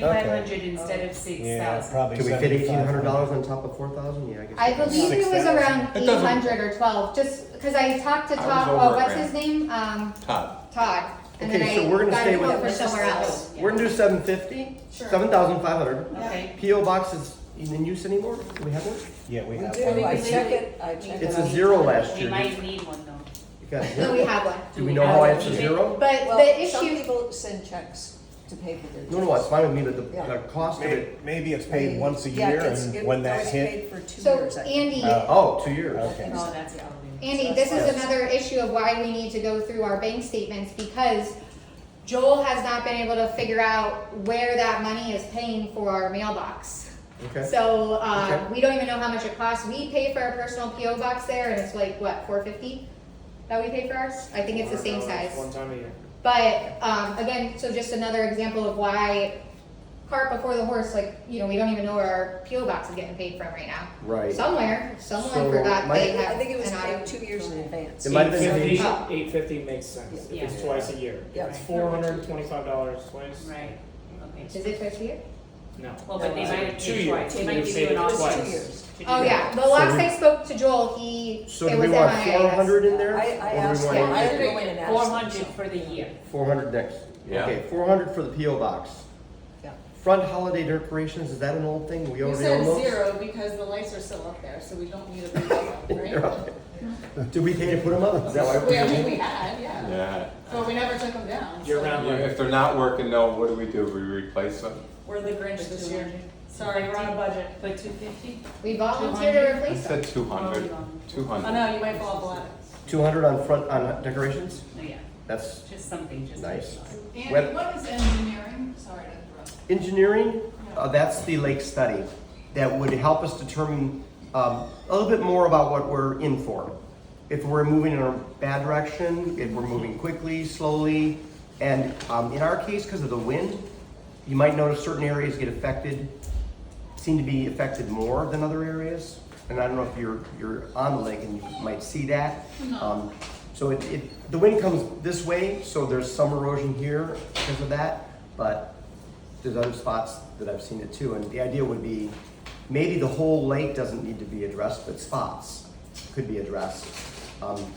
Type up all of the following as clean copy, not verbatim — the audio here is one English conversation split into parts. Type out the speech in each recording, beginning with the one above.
7,500 instead of 6,000. Yeah, probably. Can we fit $1,800 on top of 4,000? Yeah, I guess. I believe it was 6,000. around It doesn't- 800 or 12, just because I talked to I was Todd, over oh, it, what's man. his name? Todd. And Okay, then so I we're gonna got stay a quote with- for somewhere else. We're gonna do 750, Sure. 7,500. Okay. PO box is in use anymore? Do we have one? Yeah, we have. do. one. I check it. It's a zero last We year. might need one though. You got a No, we zero? have one. Do we know why it's a Keep it? zero? But Well, the some issue, people send checks to pay for their. No, it's fine with me, but the Yeah. cost of it, Maybe it's paid once a Yeah, year, it's- and it when was that hit. paid for 2 so years, I think. Andy, oh, 2 years. Okay. Oh, that's probably. Andy, this is Yes. another issue of why we need to go through our bank statements because Joel has not been able to figure out where that money is paying for our mailbox. Okay. So, Okay. we don't even know how much it costs. We pay for our personal PO box there and it's like, what, $4.50 that we pay for ours? I think it's the same size. One time a year. But, again, so just another example of why cart before the horse, like, you know, we don't even know where our PO box is getting paid from right now. Right. Someone So, forgot might- they have I think it was an paid auto. 2 years in advance. It might have been 850, Oh. 850 makes sense, if it's Yeah. twice a year. Yeah. It's $425 twice. Right, okay. Is it twice a year? No. Well, but they No, might 2 pay years. twice, they might You've give paid you an it It was option. 2 twice. years. to do Oh, that. yeah, the So last we- I spoke to Joel, he, So it do was we want MIS. 400 in there? I Or do we asked want him, I 850? had to go in and ask him. 400 for the year. 400 next. Yeah. Okay, 400 for the PO box. Yeah. Front holiday decorations, is that an old thing? We You already said own those? 0 because the lights are still up there, so we don't need a big deal, right? Did we pay to put them up? Is that why I mean, we we had, yeah, Yeah. but we never took them down. Year so- round. Yeah, if they're not working, no, what do? We replace them? We're the Grinch this year. Sorry, we're on a budget. But 250? We volunteered to 200? replace I them. said 200. Oh 200. no, you might fall off the ladder. 200 on front, on decorations? No, yeah, That's just something, just. nice. Andy, Web- what is engineering? Sorry to interrupt. Engineering, that's the lake study that would help us determine a little bit more about what we're in for. If we're moving in a bad direction, if we're moving quickly, slowly, and in our case, because of the wind, you might notice certain areas get affected, seem to be affected more than other areas. And I don't know if you're on the lake and you might see that. So the wind comes this way, so there's some erosion here because of that, but there's other spots that I've seen it too. And the idea would be, maybe the whole lake doesn't need to be addressed, but spots could be addressed.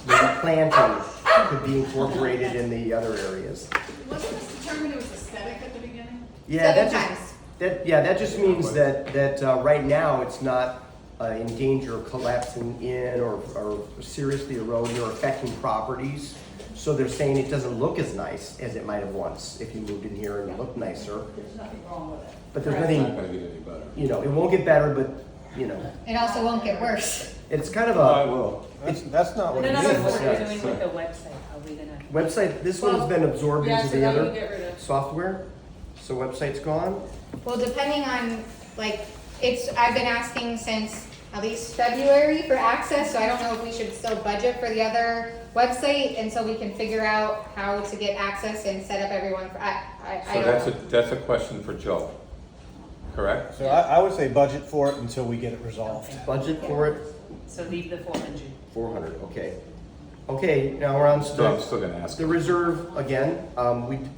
Maybe planting could be incorporated in the other areas. Wasn't this determined it was aesthetic at the beginning? Yeah, Seven that just, times. that just means that right now it's not in danger of collapsing in or seriously eroding or affecting properties. So they're saying it doesn't look as nice as it might have once if you moved in here and it looked nicer. There's nothing wrong with it. But there's It's nothing, not gonna get any better. you know, it won't get better, but, you know, It also won't get worse. it's kind of I a will. That's not what it So is. what are Yeah. we doing with the website? Are we gonna? website. This one's been absorbed Yeah, into so the that you other get rid of. software. So website's gone. Well, depending on, like, I've been asking since at least February for access, so I don't know if we should still budget for the other website until we can figure out how to get access and set up everyone for, I So don't know. that's a question for Joe, correct? So I would say budget for it until we get it resolved. Budget for it, So leave the 400. 400. Okay. Okay. Now we're on So I'm to still gonna ask. the reserve again.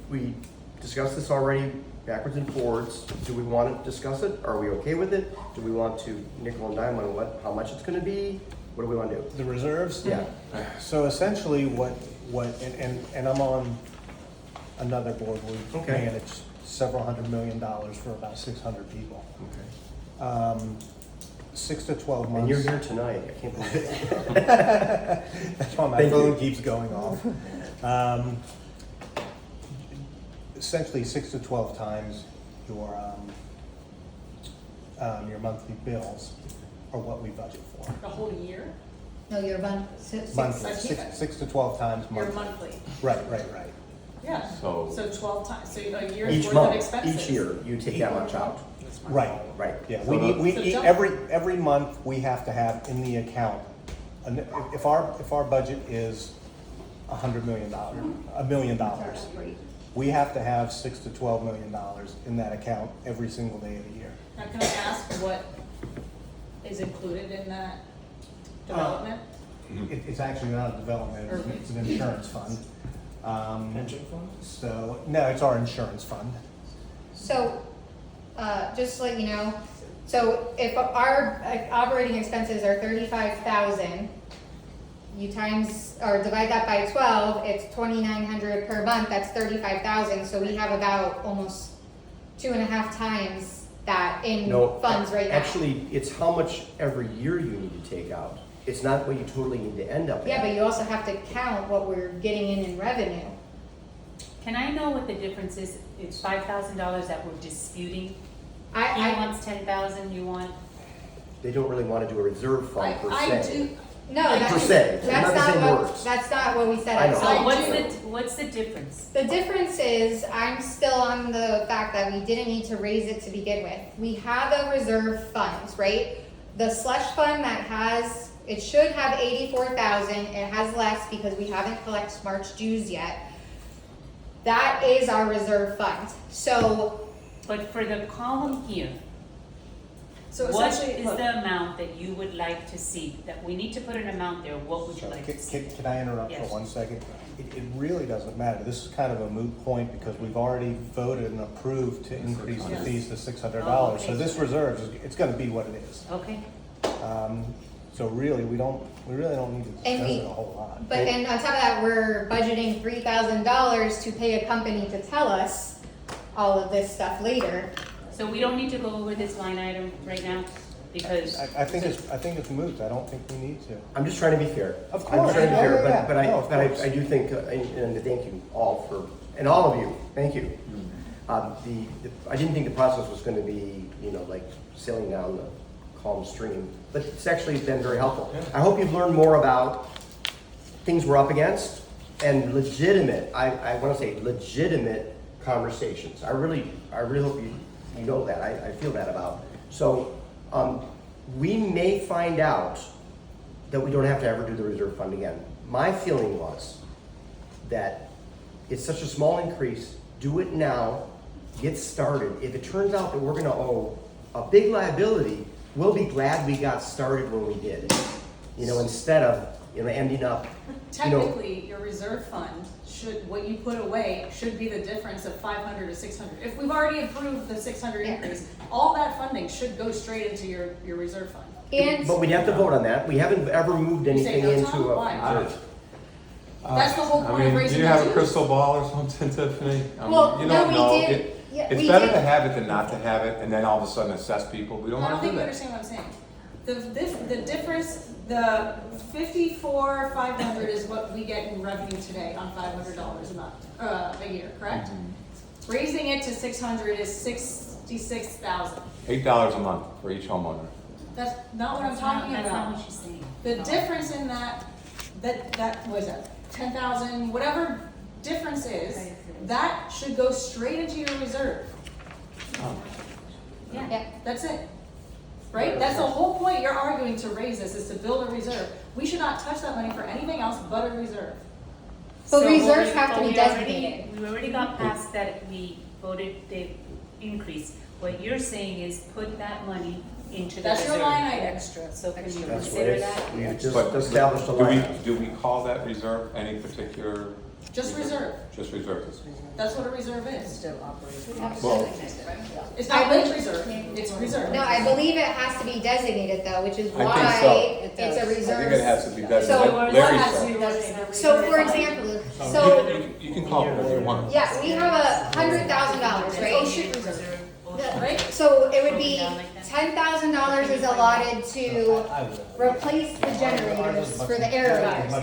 We discussed this already backwards and forwards. Do we want to discuss it? Are we okay with it? Do we want to nickel and dime on how much it's going to be? What do we want to do? The reserves? Yeah. So essentially and I'm on another board, we Okay. manage several $100 million for about 600 people. Okay. 6 to 12 months. And you're here tonight. I can't believe it. That's why my Thank phone you. keeps going off. Essentially 6 to 12 times your monthly bills are what we budget for. The whole year? No, you're one, six. Monthly, Okay. 6 to 12 times Your monthly. monthly? Right. Yeah, So- so 12 times, so a year's Each worth of month, expenses. each year, you take that much out. Right. Right. Yeah, So we need, So we, jump. every month, we have to have in the account, if our budget is $100 million, $1 million, we have to have $6 to $12 million in that account every single day of the year. Now, can I ask what is included in that development? It's actually not a development, it's an insurance fund. Pension fund? So, no, it's our insurance fund. So, just to let you know, so if our operating expenses are 35,000, you times, or divide that by 12, it's 2,900 per month, that's 35,000, so we have about almost 2.5 times that in No, funds right now. actually, it's how much every year you need to take out. It's not what you totally need to end up at. Yeah, but you also have to count what we're getting in revenue. Can I know what the difference is? It's $5,000 that we're disputing. He I wants 10,000, you want? They don't really want to do a reserve fund per I se. do, no, Per that's, se, that's not the same not what, words. that's not what we said. I know. So I what's do. what's the difference? The difference is, I'm still on the fact that we didn't need to raise it to begin with. We have a reserve fund, right? The slush fund that has, it should have 84,000, it has less because we haven't collected March dues yet. That is our reserve fund, so, But for the column here, so what essentially, is look, the amount that you would like to see? That we need to put an amount there, what would you like to see? Can I interrupt for Yes. 1 second? It really doesn't matter. This is kind of a moot point because we've already voted and approved to increase the Yes. fees to $600. Oh, okay. So this reserve, it's gonna be what it is. Okay, So really, we really don't need to And discuss we- it a whole lot. but, and on top of that, we're budgeting $3,000 to pay a company to tell us all of this stuff later. so we don't need to go over this line item right now, because. I think it's moot. I don't think we need to. I'm just trying to be fair. Of I'm course. trying to be fair, Yeah, yeah, but yeah. No, of course. I do think, and thank you all for, and all of you, thank you. I didn't think the process was gonna be, like sailing down the calm stream, but it's actually been very helpful. I hope you've learned more about things we're up against and legitimate, I wanna say legitimate conversations. I really hope you know that, I feel that about. So, we may find out that we don't have to ever do the reserve fund again. My feeling was that it's such a small increase, do it now, get started. If it turns out that we're gonna owe a big liability, we'll be glad we got started when we did. Instead of, ending up, Technically, your reserve fund should, what you put away should be the difference of 500 to 600. If we've already approved the 600 Yeah. increase, all that funding should go straight into your reserve fund. And but we'd have to vote on that. We haven't ever moved You say anything no, into Tom? a Why? reserve. That's the whole point of raising Do you have the a dues. crystal ball or something, Tiffany? I mean, Well, you no, don't we know. did. Yeah, It's we better did. to have it than not to have it, and then all of a sudden assess people. We don't I don't want to think do you that. understand what I'm saying. The difference, the 54,500 is what we get in revenue today on $500 a month, a year, correct? Mm-hmm. Raising it to 600 is 66,000. $8 a month for each homeowner. That's not what I'm talking That's not about. what she's saying. The No. difference in that what is that, 10,000, whatever difference is, that should go straight into your reserve. Yeah. That's it. Right? That's the whole point you're arguing to raise this, is to build a reserve. We should not touch that money for anything else but a reserve. But So reserves we- have to but be we already- designated. We already got past that, we voted the increase. What you're saying is put that money into the That's your reserve, line item. extra, so can you That's what consider it's, that? we just But established a line. do we call that reserve any particular? Just reserve. Just reserve. That's what a reserve is. Still operating. Well- It's not I like think- reserve, it's reserve. No, I believe it has to be designated though, which is I think why so. it's a I reserve. think it has to be So designated. what Larry has to said. be designated? So for example, so, You can call it whatever you want. yeah, we have $100,000, Oh, right? shoot, reserve. The- Right? So it would be $10,000 is allotted to replace the generators for the aerators.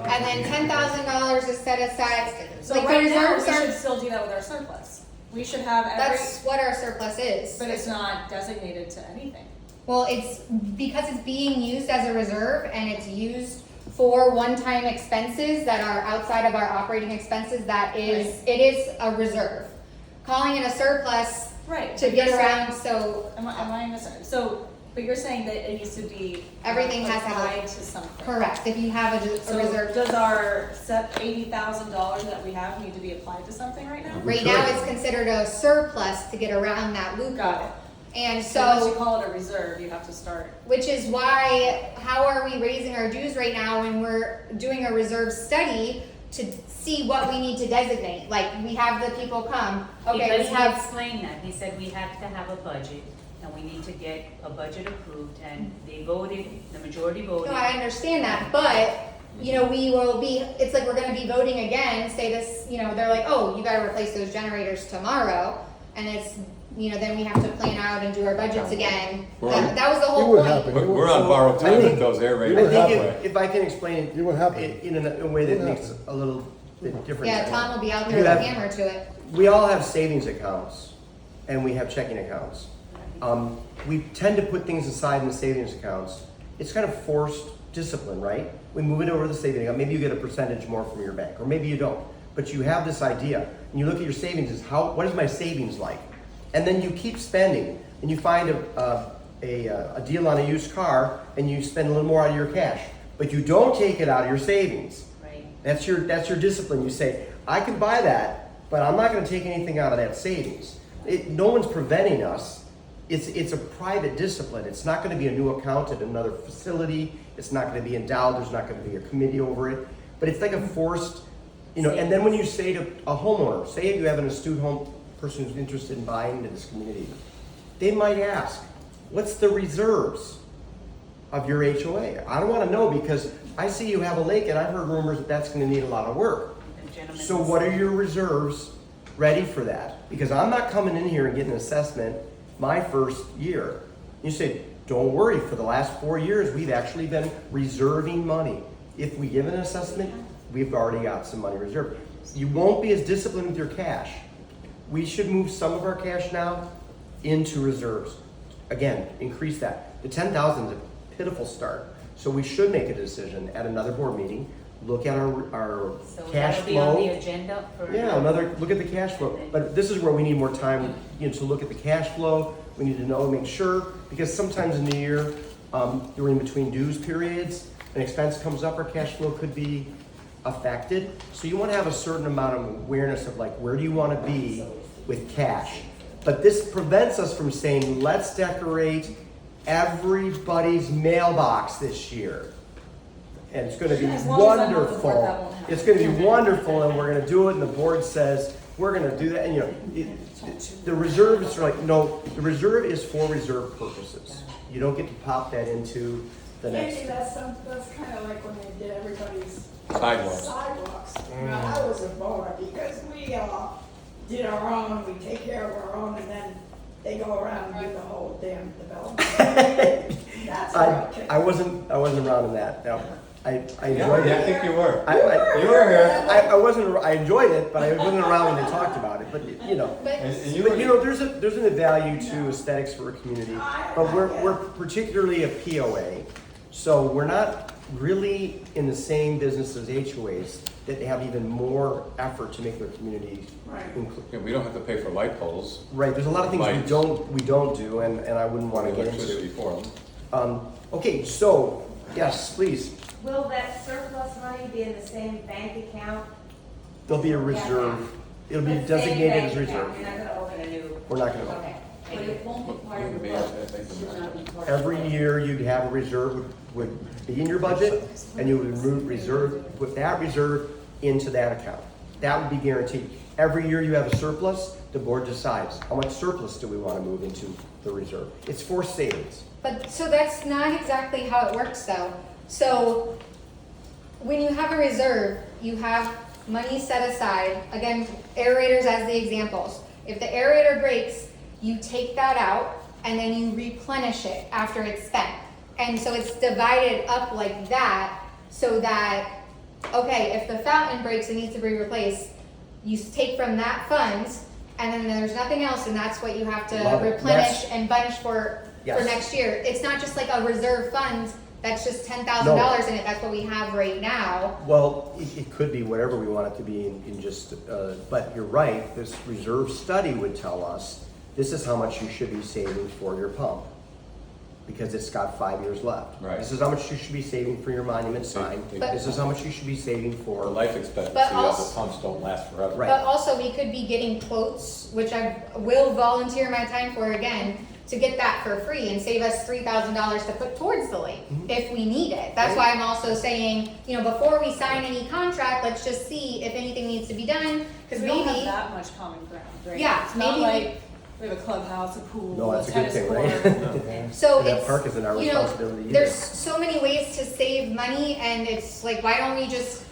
And then $10,000 is set aside, So like the right now, we reserves should are, still do that with our surplus. We should have every, that's what our surplus is. but it's not designated to anything. Well, it's because it's being used as a reserve and it's used for one-time expenses that are outside of our operating expenses, that is, it is a reserve. Calling it a surplus Right. to but get you're around, saying- so, Am I misunderstanding? So, but you're saying that it needs to be. Everything has to have- applied to something. correct, if you have a So reserve. does our set $80,000 that we have need to be applied to something right now? Right now, it's considered a surplus to get around that loophole. Got it. And So once you so, call it a reserve, you have to start. which is why, how are we raising our dues right now when we're doing a reserve study? to see what we need to designate, like, we have the people come, okay, Because we he have, explained that, he said we have to have a budget, and we need to get a budget approved, and they voted, the majority voted. no, I understand that, but, you know, we will be, it's like we're gonna be voting again, say this, you know, they're like, oh, you gotta replace those generators tomorrow, and it's, you know, then we have to plan out and do our budgets again. That was the It whole would point. happen. We're on borrowed time with those air I raid think halfway. if I can explain It would happen. it in a way that It would makes happen. a little bit different. Yeah, Tom will be out there You with a have- hammer to it. We all have savings accounts and we have checking accounts. We tend to put things aside in the savings accounts. It's kind of forced discipline, right? We move it over to the savings account. Maybe you get a percentage more from your bank, or maybe you don't. But you have this idea, and you look at your savings as what is my savings like? And then you keep spending, and you find a deal on a used car, and you spend a little more out of your cash, but you don't take it out of your savings. Right. That's your discipline. You say, I can buy that, but I'm not going to take anything out of that savings. No one's preventing us. It's a private discipline. It's not going to be a new account at another facility. It's not going to be endowed. There's not going to be a committee over it. But it's like a forced, you know. And then when you say to a homeowner, say you have an astute home person who's interested in buying into this community, they might ask, what's the reserves of your HOA? I don't want to know because I see you have a lake and I've heard rumors that that's going to need a lot of work. The gentleman So was- what are your reserves ready for that? Because I'm not coming in here and getting an assessment my first year. You say, don't worry, for the last 4 years, we've actually been reserving money. If we give an assessment, we've already got some money reserved. You won't be as disciplined with your cash. We should move some of our cash now into reserves. Again, increase that. The 10,000 is a pitiful start. So we should make a decision at another board meeting, look at our So cash that'll be on the flow. agenda for. Yeah, look at the cash flow. But this is where we need more time, you know, to look at the cash flow. We need to know, make sure, because sometimes in the year, during between dues periods, an expense comes up, our cash flow could be affected. So you want to have a certain amount of awareness of like, where do you want to be with cash? But this prevents us from saying, let's decorate everybody's mailbox this year. And it's gonna be As long as I know the board, that wonderful. won't happen. It's gonna be wonderful and we're gonna do it and the board says, we're gonna do that. And you know, the reserve is like, no, the reserve is for reserve purposes. You don't get to pop that into the next. Andy, that's kind of like when they did everybody's Sidewalks. sidewalks. Now, that was a bummer because we did our own, we take care of our own, and then they go around and do the whole damn development. That's okay. I wasn't around in that. No, I enjoyed Yeah, I it. think you were. I You were here. I enjoyed it, but I wasn't around when they talked about it. But you know. But And you But were. you know, there's a value to aesthetics for a community, but we're particularly a POA, so we're not really in the same business as HOAs that have even more effort to make their community Right. Yeah, we don't have to pay for light poles, right. There's a lot of things Lights. we don't do, and I wouldn't want to get electricity into. for them. Okay, so yes, please. Will that surplus money be in the same bank account? There'll be a reserve. It'll be The same designated bank as reserve. account. You're not gonna open a new, We're not gonna. okay. But it won't be part of the Maybe budget. I think It should not be part of the Every budget. year you'd have a reserve would be in your budget, and you would put that reserve into that account. That would be guaranteed. Every year you have a surplus, the board decides how much surplus do we want to move into the reserve. It's for savings. But, so that's not exactly how it works though. So, when you have a reserve, you have money set aside, again, aerators as the examples. If the aerator breaks, you take that out and then you replenish it after it's spent. And so it's divided up like that, so that, okay, if the fountain breaks and needs to be replaced, you take from that fund, and then there's nothing else, and that's what you have to Love it. replenish and budget for Yes. next year. It's not just like a reserve fund that's just $10,000 in it, that's what we have right now. Well, it could be whatever we want it to be in just, but you're right, this reserve study would tell us this is how much you should be saving for your pump. because it's got 5 years left. Right. This is how much you should be saving for your monument sign. But- This is how much you should be saving The for. life expectancy But of the also- pumps don't last forever. Right. But also, we could be getting quotes, which I will volunteer my time for again, to get that for free and save us $3,000 to put towards the lake, if we need it. That's why I'm also saying, you know, before we sign any contract, let's just see if anything needs to be done, Because because we don't have maybe, that much common ground, right? Yeah, It's not maybe- like we have a clubhouse, a pool, No, a that's a good tennis thing, court. right? so And that it's, park isn't our you know, responsibility either. there's so many ways to save money, and it's like, why don't we just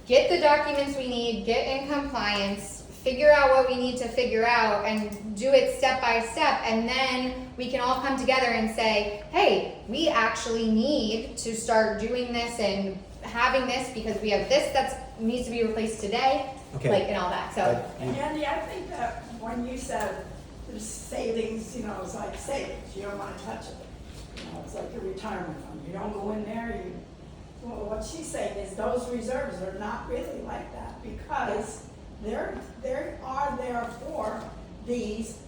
get the documents we need, get in compliance, figure out what we need to figure out, and do it step by step, and then we can all come together and say, hey, we actually need to start doing this and having this because we have this that needs to be replaced today, Okay. like, and all that, so. And Andy, I think that when you said there's savings, you know, it's like savings, you don't wanna touch it. You know, it's like a retirement fund, you don't go in there, well, what she's saying is those reserves are not really like that because they are there for these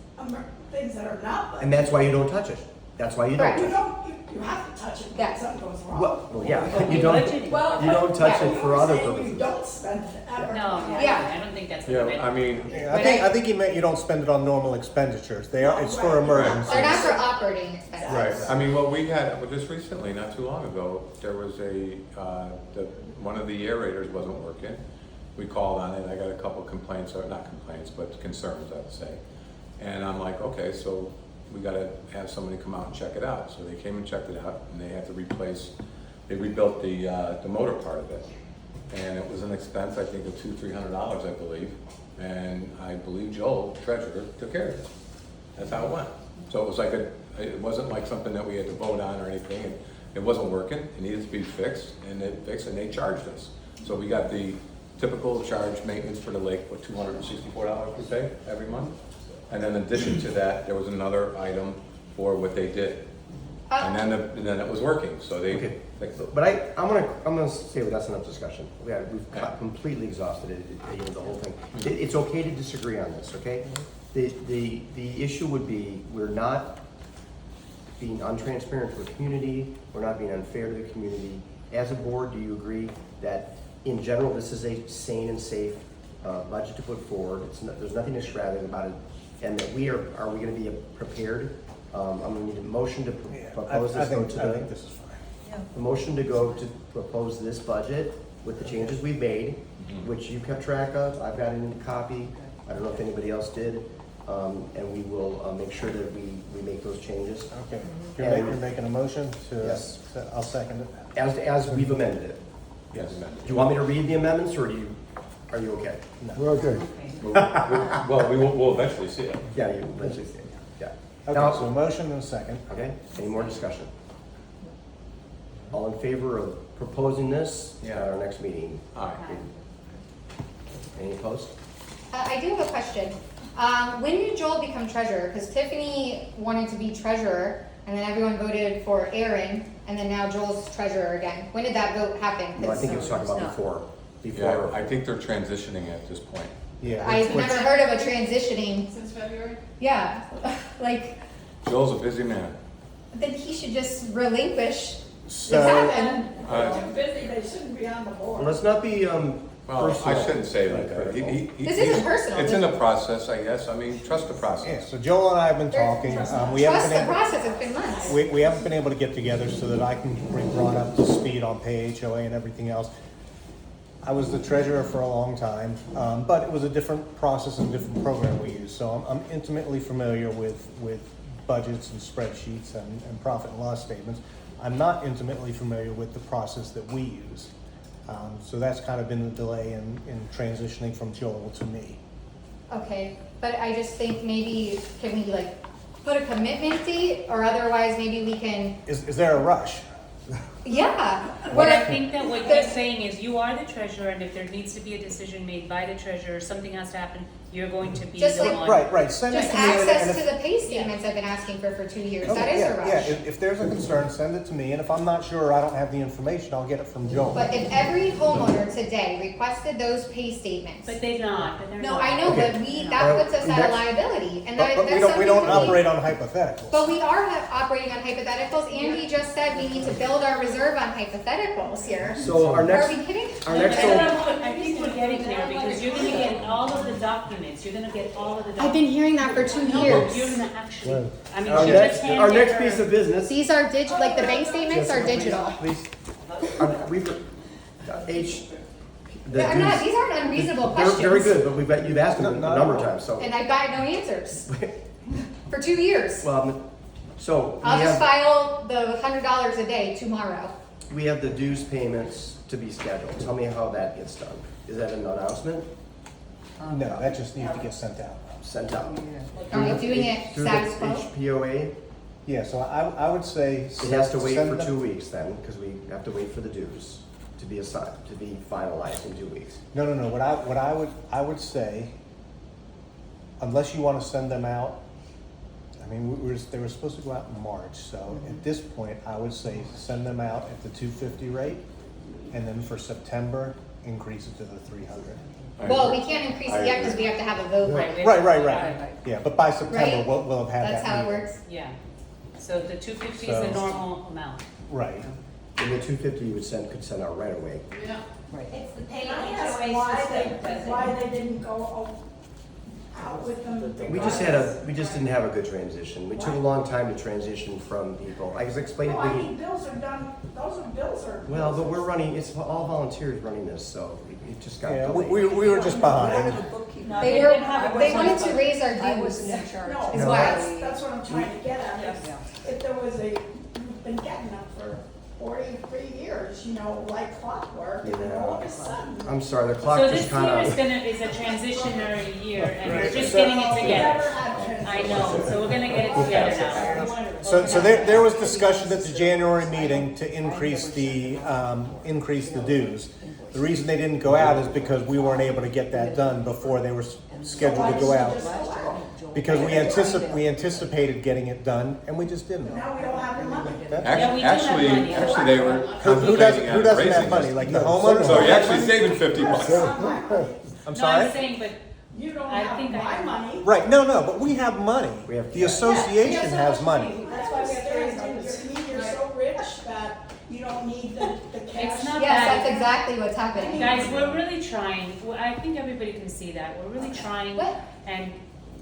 things that are not budgeted. And that's why you don't touch it. That's why you don't Correct. touch it. You have to touch it Yeah. when something goes wrong. Well, yeah, But you we don't, budgeted. Well, you don't touch yeah, it you for were other saying purposes. You don't spend it ever. No, Yeah. I don't think that's what Yeah, you meant. I mean, Yeah, I think he meant you don't spend it on normal expenditures. It's for Right. emergencies. They're not for operating expenses. right, I mean, what we had, well, just recently, not too long ago, there was one of the aerators wasn't working. We called on it, I got a couple complaints, or not complaints, but concerns, I would say. And I'm like, okay, so we gotta have somebody come out and check it out. So they came and checked it out, and they had to they rebuilt the motor part of it. And it was an expense, I think, of $200-300, I believe. And I believe Joel, treasurer, took care of it. That's how it went. So it was like it wasn't like something that we had to vote on or anything. It wasn't working, it needed to be fixed, and it fixed, and they charged us. So we got the typical charge maintenance for the lake, what, $264 we pay every month? And then in addition to that, there was another item for what they did. And then it was working, so they Okay. fixed it. But I'm gonna say well, that's enough discussion. We've completely exhausted it, you know, the whole thing. It's okay to disagree on this, okay? The issue would be, we're not being untransparent to the community, we're not being unfair to the community. As a board, do you agree that in general, this is a sane and safe budget to put forward? There's nothing extravagant about it, and that are we gonna be prepared? I'm gonna need a motion to Yeah, propose I this. think Go to this is fine. the motion to go to propose this budget with the changes we've made, which you kept track of, I've got it in a copy, I don't know if anybody else did, and we will make sure that we make those changes Okay. And- You're making a motion to, Yes. I'll second it. as we've amended it. Yes. Do you want me to read the amendments, or are you okay? We're okay. Well, we'll eventually see it. Yeah, you eventually see it, yeah. Okay, so motion and a second. Okay, any more discussion? All in favor of proposing this at our next meeting? All right. Any opposed? I do have a question. When did Joel become treasurer? Because Tiffany wanted to be treasurer, and then everyone voted for Aaron, and then now Joel's treasurer again. When did that vote happen? No, I think he was talking about it's before. Yeah, I think they're transitioning at this point. Yeah. I've never heard of a transitioning. Since February? Yeah, like, Joel's a busy man. then he should just relinquish the So, happen. They're too busy, they shouldn't be on the board. Let's not be Well, personal. I shouldn't say like that. This isn't personal. It's in the process, I guess. I mean, trust the yeah, process. so Joel and I have been talking. We haven't Trust been the able, process, it's been months. we haven't been able to get together so that I can bring Ron up to speed on pay HOA and everything else. I was the treasurer for a long time, but it was a different process and different program we used. So I'm intimately familiar with budgets and spreadsheets and profit and loss statements. I'm not intimately familiar with the process that we use. So that's kind of been the delay in transitioning from Joel to me. Okay, but I just think maybe, can we like put a commitment date, or otherwise maybe we can, Is there a rush? yeah. What I think that what you're saying is you are the treasurer, and if there needs to be a decision made by the treasurer, something has to happen, you're going to be Just the like- one. Right, send it Just to me and access if- to the pay statements documents I've been asking for 2 years. Okay, That is a yeah, yeah, rush. if there's a concern, send it to me, and if I'm not sure or I don't have the information, I'll get it from Joel. But if every homeowner today requested those pay statements, But they're not, but they're no, not. I know, Okay. but that puts us at a Next. liability, and But that's we something don't for me. operate on hypotheticals. But we are operating on hypotheticals. Andy just said we need to build our reserve on hypotheticals here. So our next, Are we kidding? our next That's goal, what I think we're getting there, because you're gonna get all of the documents, you're gonna get all of the documents. I've been hearing that for 2 No, but years. you're gonna actually, I mean, our she next, just handed our next her- piece of business. These are like the bank statements are digital. Please, we've, H, the I'm not, dues- these aren't unreasonable They're questions. very good, but you've asked them a Not number at of all. times, so. And I've got no answers for 2 years. Well, so I'll just file the $100 a day tomorrow. we have the dues payments to be scheduled. Tell me how that gets done. Is that an announcement No, that just needs to get sent out. sent out? Are we doing it Through status the quo? HPOA? Yeah, so I would say. It has to wait send for them- 2 weeks then, because we have to wait for the dues to be assigned, to be finalized in 2 weeks. No, what I would say, unless you wanna send them out, I mean, they were supposed to go out in March, so at this point, I would say send them out at the 250 rate, and then for September, increase it to the 300. I Well, agree. we can't increase I it yet agree. because we have to have a vote. Right, we- Right. Yeah, but by September, Right? we'll have had that. That's how it meeting. works. Yeah, so the 250 is the So- normal amount. Right. And the 250 you could send out right away. It's the Can pay I ask HOA why system, does it? why they didn't go out with them? We just didn't have a good transition. We took a long time to transition from people. I just explained Well, it I to mean, bills are done, those are bills are. well, but we're running, it's all volunteers running this, so it just got Yeah, delayed. we were just behind. No, They didn't have were, it. they wanted to raise our I dues. wasn't in charge. No, Is why. that's what I'm trying to get at, is if there was you've been getting them for 43 years, like clockwork, and then all of a sudden. I'm sorry, the clock So just this kind year is of, is a transitionary year, and we're Right. just So- getting it We together. never had I know, so we're gonna get it together now. So there was discussion at the January meeting to increase the dues. The reason they didn't go out is because we weren't able to get that done before they were scheduled to go out. Because we anticipated getting it done, and we just didn't. Now we don't have the money. Yeah, we do have money. Actually, they were Who doesn't contemplating on have raising money, this. like the homeowners? So you're actually saving 50 bucks. I'm No, I'm sorry? saying, but You don't I think have I- my money. Right, no, but we have money. We have The cash. association has money. That's why we have to raise them. You're so rich that you don't need the cash. It's not Yes, that. that's exactly what's happening. Guys, we're really trying. I think everybody can see that. We're really trying, What? and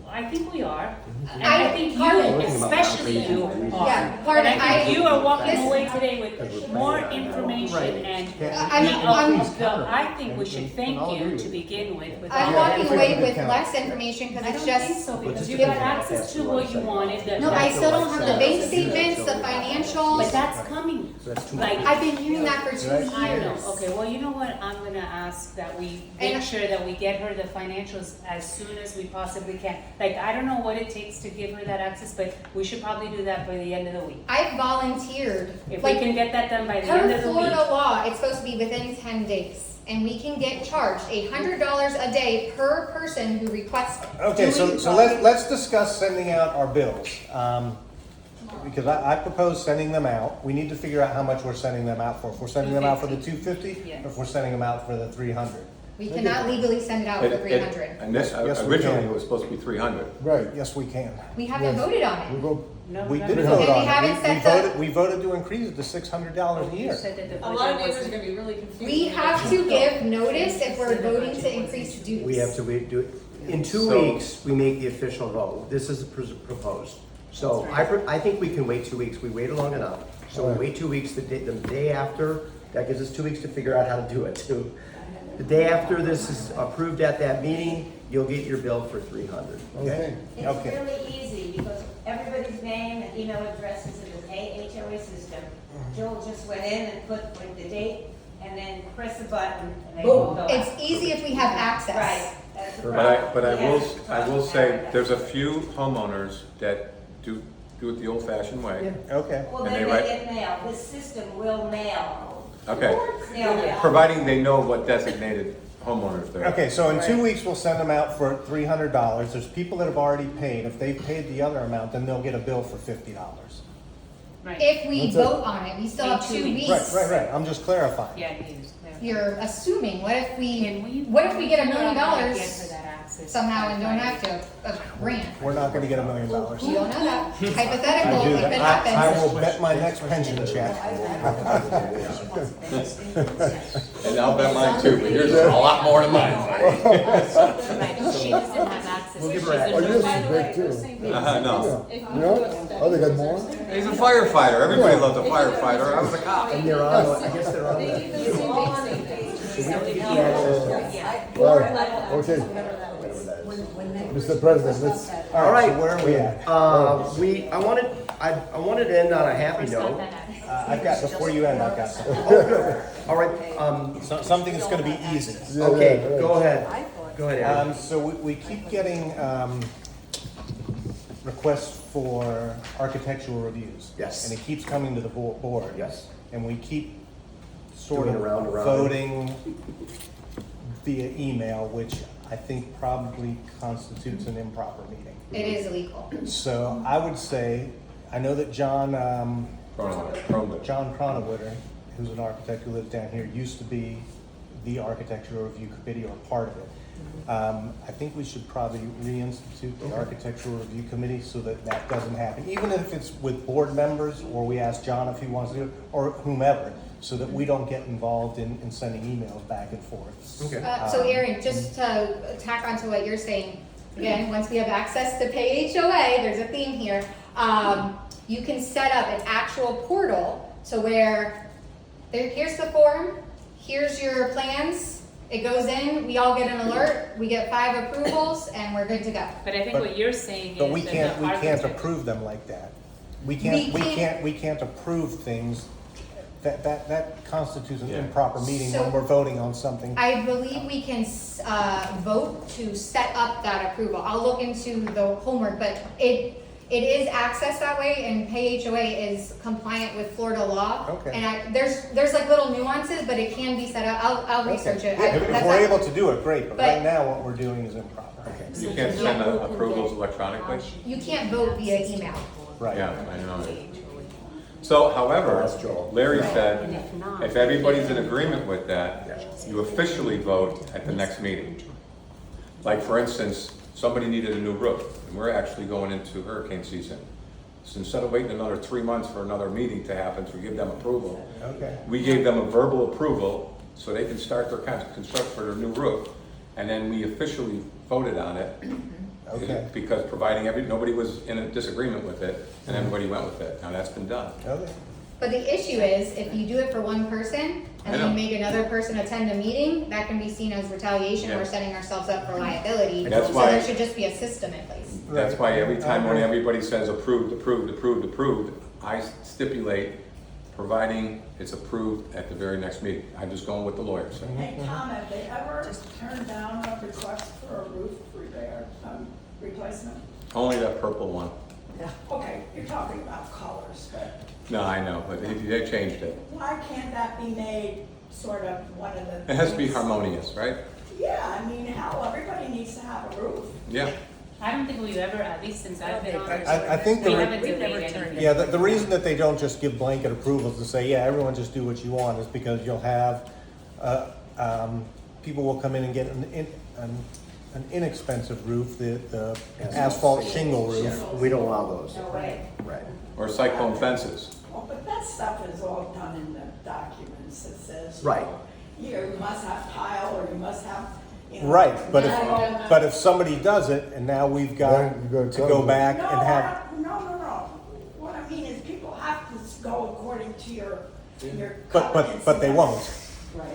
I think we are. And I- I think pardon. you, especially you, are. Yeah, pardon, And I think you are walking listen. away today with more information and I think we should thank you to begin with. I'm walking away with less information because I it's don't think just, so, because just you give got it access to what you wanted. no, I still don't have the bank statements, the But financials. that's coming. so that's too Like, much. I've been hearing that for 2 I know, years. okay, well, you know what, I'm gonna ask that we make And- sure that we get her the financials as soon as we possibly can. Like, I don't know what it takes to give her that access, but we should probably do that by the end of the week. I've volunteered, If we like, can get that done by the end per of the Florida week. law, it's supposed to be within 10 days. And we can get charged $100 a day per person who requests it. Okay, Do we- so let's discuss sending out our bills. Because I propose sending them out. We need to figure out how much we're sending them out for. If we're sending them out for the 250, Yeah. or if we're sending them out for the 300. We cannot legally send it out for 300. And this, Yes, we originally can. it was supposed to be 300. Right, yes, we can. We haven't voted on it. No, We no, did no. vote And we on it. haven't set the- We voted to increase it to $600 a You year. said that the A lot of budget neighbors are wasn't. gonna be really confused. We have to give notice if we're voting to increase dues. We have to do it. In 2 So- weeks, we make the official vote. This is proposed. So I think we can wait 2 weeks. We waited long enough. So we wait 2 weeks, the day after, that gives us 2 weeks to figure out how to do it too. The day after this is approved at that meeting, you'll get your bill for 300. Okay. It's Okay. really easy because everybody's name and email address is in the HOA system. Joel just went in and put like the date and then press the button and they will go out. It's easy if we have access. Right, that's the But problem. I will say, there's a few homeowners that do it the old-fashioned way. Okay. Well, And then they they write- get mail. This system will mail. Okay, Snail mail. providing they know what designated homeowners there. Okay, so in 2 weeks, we'll send them out for $300. There's people that have already paid. If they've paid the other amount, then they'll get a bill for $50. Right. If we vote on it, we still have 2 weeks. Right. I'm just clarifying. Yeah, it is clear. You're assuming, what if Can we get $1 million Get for that access. somehow and don't have to, a grant? We're not gonna get $1 million. You don't know that. I Hypothetical, do if it that. I happens. will bet my next pension check. And I'll bet mine too, but yours is a lot more than mine. Right, she doesn't have access. We'll give She's her a access. Oh, yours By is the big way, those too. same No. If you Yeah? do a Oh, they got more? He's a firefighter, everybody loves a firefighter, I was a cop. And they're on, I guess they're on They the. need the same page. Right, okay. Mr. President, let's, All right, so where are we at? I wanted to end on a happy Where's got note. that access? I've got, before you end, I've got something. All right, Something that's gonna be easy. okay, go ahead. Go ahead, Aaron. So we keep getting, requests for architectural reviews. Yes. And it keeps coming to the board. Yes. And we keep sort of Doing round and round. voting via email, which I think probably constitutes an improper meeting. It is illegal. So I would say, I know that John Cronenberg. Cronenwitter, who's an architect who lives down here, used to be the architectural review committee or part of it. I think we should probably reinstitute the architectural review committee so that that doesn't happen, even if it's with board members, or we ask John if he wants to do it, or whomever, so that we don't get involved in sending emails back and forth. Okay. So Aaron, just to tack onto what you're saying, again, once we have access to pay HOA, there's a theme here. You can set up an actual portal to where, here's the form, here's your plans, it goes in, we all get an alert, we get 5 approvals, and we're good to go. But I think But- what you're saying is But we that can't, the we can't architect- approve them like that. We We can't approve things, that constitutes an Yeah. improper meeting So- when we're voting on something. I believe we can vote to set up that approval. I'll look into the homework, but it is accessed that way, and Pay HOA is compliant with Florida law. Okay. And there's like little nuances, but it can be set up. I'll research it. If we're able to do it, great, but But- right now what we're doing is improper. You can't send approvals electronically? You can't vote via email. Right. Yeah, I know. So, however, Larry said, if everybody's in agreement with that, you officially vote at the next meeting. Like, for instance, somebody needed a new roof, and we're actually going into hurricane season. So instead of waiting another 3 months for another meeting to happen to give them approval, Okay. we gave them a verbal approval so they can start their construction for their new roof. And then we officially voted on it. Okay. Because nobody was in a disagreement with it, and everybody went with it. Now that's been done. Okay. But the issue is, if you do it for one person, and I then know. make another person attend a meeting, that can be seen as retaliation. Yeah. We're setting ourselves up for liability. That's So why- there should just be a system in place. That's why every time when everybody says approved, approved, approved, approved, I stipulate, providing it's approved at the very next meeting. I'm just going with the lawyer, so. Hey, Tom, have they ever turned down a request for a roof repair, replacement? Only that purple one. Okay, you're talking about colors, but No, I know, but they changed it. why can't that be made sort of one of the? It has to be things- harmonious, right? Yeah, I mean, hell, everybody needs to have a roof. Yeah. I don't think we've ever, at least since I've been on. I think We the, haven't delayed anything. yeah, the reason that they don't just give blanket approvals to say, yeah, everyone just do what you want is because you'll have, people will come in and get an inexpensive roof, the asphalt shingle roof. We don't allow those. Right. Right. Or cyclone fences. Well, but that stuff is all done in the documents that says. Right. You must have tile, or you must have, you know. Right, but metal. but if somebody does it, and now we've got Then you gotta to tell go them. back No, and have, no. What I mean is, people have to go according to your but covenants. they and won't. Right.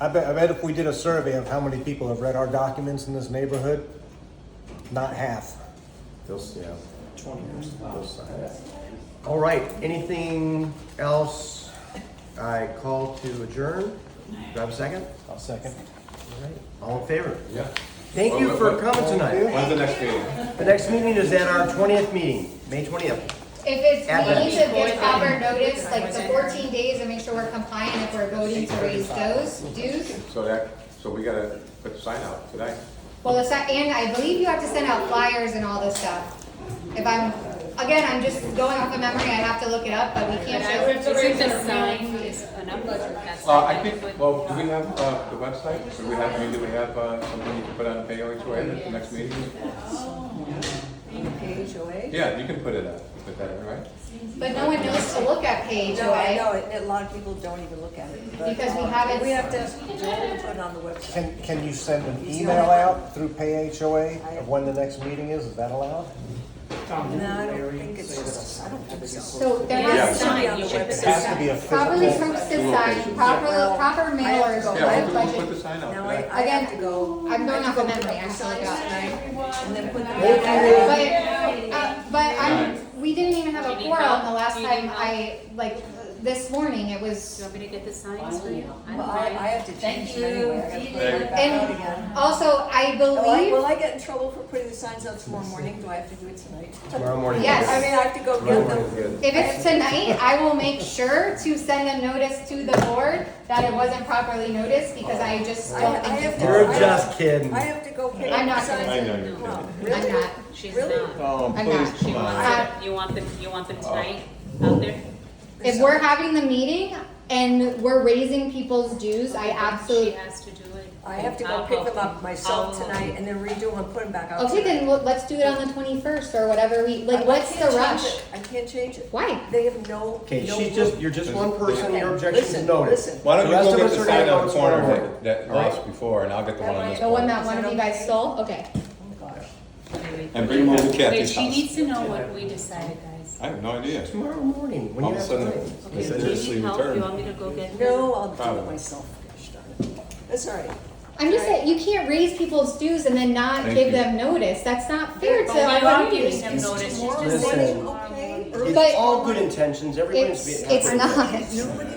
I bet if we did a survey of how many people have read our documents in this neighborhood, not half. Those, yeah. 20%. Those sign it. All right, anything else? I call to adjourn. Do I have a second? I'll second. All right, all in favor? Yeah. Thank you for coming tonight. When's the next meeting? The next meeting is at our 20th meeting, May 20th. If it's, we Admin. need to give proper notice, like the 14 days, and make sure we're compliant if we're voting to raise those dues. So that, So we gotta put the sign out today. Well, and I believe you have to send out flyers and all this stuff. If again, I'm just going off of memory, I have to look it up, but we can't show. Isn't the sign is enough? That's I like think, put- well, do we have, the website? Do we have, something you can put on POA at the next meeting? PHOA? Yeah, you can put it up, put that in, right? But no one knows to look at No, I PHOA. know, a lot of people don't even look at it. But, Because we haven't- We have to put it on the website. Can you send an email out through PHOA of when the next meeting is that allowed? Tom, No, I don't Mary think say it's, that- I don't think so. So there Yeah, has to sign, on you the should website. It has to be a probably physical. posted sign, proper mailers, go. Yeah, right, we'll budget. put the sign out Now, today. I Again, have to go. I'm going I have off to of go memory, pick I up have to the look it up. signs and then put them But we didn't even have a Do you need quorum help? the last Do you need time help? this morning, it Do was, you want me to get the signs for you? I Well, don't I mind. have to change them anyway. I gotta put Hey. it back out again. and also, I Will believe, I get in trouble for putting the signs out tomorrow morning? Do I have to do it tonight? Tomorrow morning. Yes. I mean, I have to go Tomorrow get them. morning's good. if it's tonight, I will make sure to send a notice to the board that it wasn't properly noticed, because I just I don't have think it's. to- You're just kidding. I have to go pick I'm up not the signs. gonna- I know and- you're Wow, kidding. I'm really? not, She's Really? not. Oh, I'm not. She wants it, you want them tonight out there? If we're having the meeting and we're raising people's dues, I She absolutely, has to do it. I have to go I'll pick help them up you. myself I'll- tonight and then redo them and put them back out. okay, then tonight. let's do it on the 21st or whatever I what's the can't change rush? it. I can't change it. Why? They have no. Okay, no she's room. you're just one person, Okay, your objection is listen, noted. listen. Why don't The you rest go of get us the are sign gonna on go the corner tomorrow that- that All right. lost before, and I'll get the one on this The one corner. that one of you guys stole? Okay. And bring them over to Wait, Kathy's she house. needs to know what we decided, guys. I have no idea. Tomorrow morning, when All you of a have sudden, time. it's Okay, do you mysteriously need help? You returned. want me to go get? No, I'll do Probably. it myself. Gosh darn it. That's all right. I'm just saying, you can't raise people's dues and then not Thank give you. them notice. That's not fair to. But why are you Is- giving them is notice? She's tomorrow just Listen. morning okay? It's But- all good intentions, everybody's It's being. not. Nobody